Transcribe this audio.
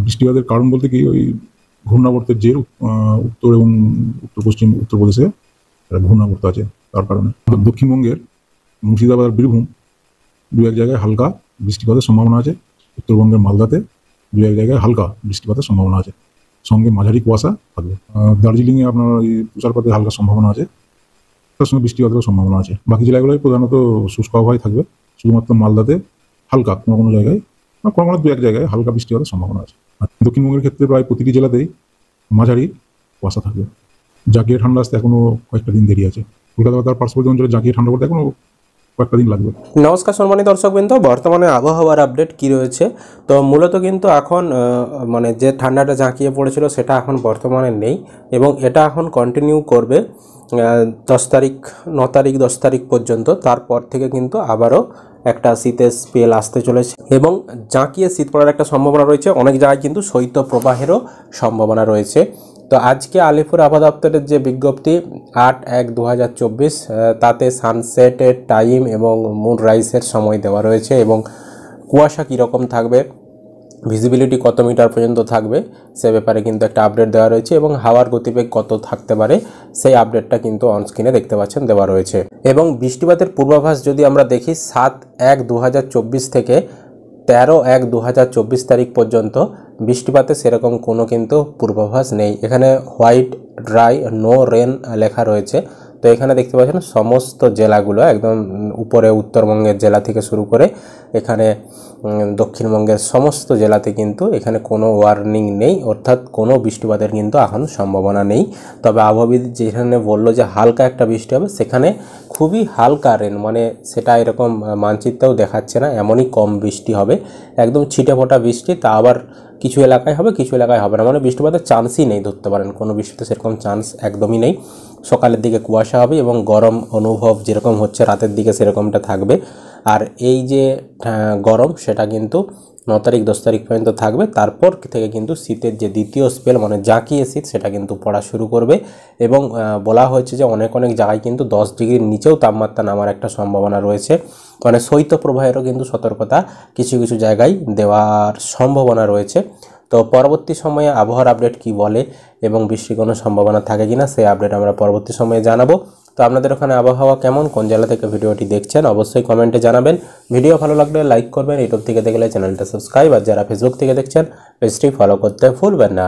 বৃষ্টিপাতের কারণ বলতে কি ওই ঘূর্ণাবর্তের জের উত্তর এবং উত্তর পশ্চিম উত্তরপ্রদেশে ঘূর্ণাবর্ত আছে, তার কারণে। দক্ষিণবঙ্গের মুর্শিদাবাদ আর বীরভূম দু এক জায়গায় হালকা বৃষ্টিপাতের সম্ভাবনা আছে। উত্তরবঙ্গের মালদাতে দু এক জায়গায় হালকা বৃষ্টিপাতের সম্ভাবনা আছে, সঙ্গে মাঝারি কুয়াশা থাকবে। দার্জিলিংয়ে আপনার ওই তুষারপাতের হালকা সম্ভাবনা আছে, তার সঙ্গে বৃষ্টিপাতেরও সম্ভাবনা আছে। বাকি জেলাগুলোয় প্রধানত শুষ্ক আবহাওয়াই থাকবে। শুধুমাত্র মালদাতে হালকা কোনো কোনো জায়গায় বা কোনো কোনো দু এক জায়গায় হালকা বৃষ্টিপাতের সম্ভাবনা আছে। আর দক্ষিণবঙ্গের ক্ষেত্রে প্রায় প্রতিটি জেলাতেই মাঝারি কুয়াশা থাকবে। জাঁকিয়ে ঠান্ডা আসতে এখনো কয়েকটা দিন দেরি আছে। কলকাতা বা তার পার্শ্ববর্তী অঞ্চলে জাঁকিয়ে ঠান্ডা পড়তে এখনো কয়েকটা দিন লাগবে। নমস্কার সম্মানিত দর্শকবৃন্দ, বর্তমানে আবহাওয়ার আপডেট কি রয়েছে। তো মূলত কিন্তু এখন মানে যে ঠান্ডাটা জাঁকিয়ে পড়েছিল সেটা এখন বর্তমানে নেই এবং এটা এখন কন্টিনিউ করবে 10 তারিখ 9 তারিখ 10 তারিখ পর্যন্ত। তারপর থেকে কিন্তু আবারও একটা শীতের স্পেল আসতে চলেছে এবং জাঁকিয়ে শীত পড়ার একটা সম্ভাবনা রয়েছে। অনেক জায়গায় কিন্তু শৈত্যপ্রবাহেরও সম্ভাবনা রয়েছে। তো আজকে আলিপুর আবহাওয়া দপ্তরের যে বিজ্ঞপ্তি 8/1/2024 তাতে সানসেটের টাইম এবং মুন রাইজের সময় দেওয়া রয়েছে এবং কুয়াশা কীরকম থাকবে, ভিজিবিলিটি কত মিটার পর্যন্ত থাকবে সে ব্যাপারে কিন্তু একটা আপডেট দেওয়া রয়েছে এবং হাওয়ার গতিবেগ কত থাকতে পারে সেই আপডেটটা কিন্তু অনস্ক্রিনে দেখতে পাচ্ছেন দেওয়া রয়েছে। এবং বৃষ্টিপাতের পূর্বাভাস যদি আমরা দেখি 7/1/2024 থেকে 13/1/2024 তারিখ পর্যন্ত বৃষ্টিপাতের সেরকম কোনো কিন্তু পূর্বাভাস নেই। এখানে হোয়াইট ড্রাই নো রেন লেখা রয়েছে। তো এখানে দেখতে পাচ্ছেন সমস্ত জেলাগুলো একদম উপরে উত্তরবঙ্গের জেলা থেকে শুরু করে এখানে দক্ষিণবঙ্গের সমস্ত জেলাতে কিন্তু এখানে কোনো ওয়ার্নিং নেই, অর্থাৎ কোনো বৃষ্টিপাতের কিন্তু এখন সম্ভাবনা নেই। তবে আবহাওয়াবিদ যেখানে বললো যে হালকা একটা বৃষ্টি হবে, সেখানে খুবই হালকা রেন, মানে সেটা এরকম মানচিত্রেও দেখাচ্ছে না, এমনই কম বৃষ্টি হবে, একদম ছিটে ফোটা বৃষ্টি। তা আবার কিছু এলাকায় হবে, কিছু এলাকায় হবে না, মানে বৃষ্টিপাতের চান্সই নেই ধরতে পারেন। কোনো বৃষ্টিতে সেরকম চান্স একদমই নেই। সকালের দিকে কুয়াশা হবে এবং গরম অনুভব যেরকম হচ্ছে রাতের দিকে সেরকমটা থাকবে। আর এই যে গরম সেটা কিন্তু 9 তারিখ 10 তারিখ পর্যন্ত থাকবে। তারপর থেকে কিন্তু শীতের যে দ্বিতীয় স্পেল মানে জাঁকিয়ে শীত সেটা কিন্তু পড়া শুরু করবে এবং বলা হয়েছে যে অনেক অনেক জায়গায় কিন্তু 10 ডিগ্রির নিচেও তাপমাত্রা নামার একটা সম্ভাবনা রয়েছে। মানে শৈত্যপ্রবাহেরও কিন্তু সতর্কতা কিছু কিছু জায়গায় দেওয়ার সম্ভাবনা রয়েছে। তো পরবর্তী সময়ে আবহাওয়ার আপডেট কি বলে এবং বৃষ্টির কোনো সম্ভাবনা থাকে কিনা সেই আপডেট আমরা পরবর্তী সময়ে জানাবো। তো আপনাদের ওখানে আবহাওয়া কেমন, কোন জেলা থেকে ভিডিওটি দেখছেন অবশ্যই কমেন্টে জানাবেন। ভিডিও ভালো লাগলে লাইক করবেন, ইউটিউব থেকে দেখলে চ্যানেলটা সাবস্ক্রাইব, আর যারা ফেসবুক থেকে দেখছেন পেজটি ফলো করতে ভুলবেন না।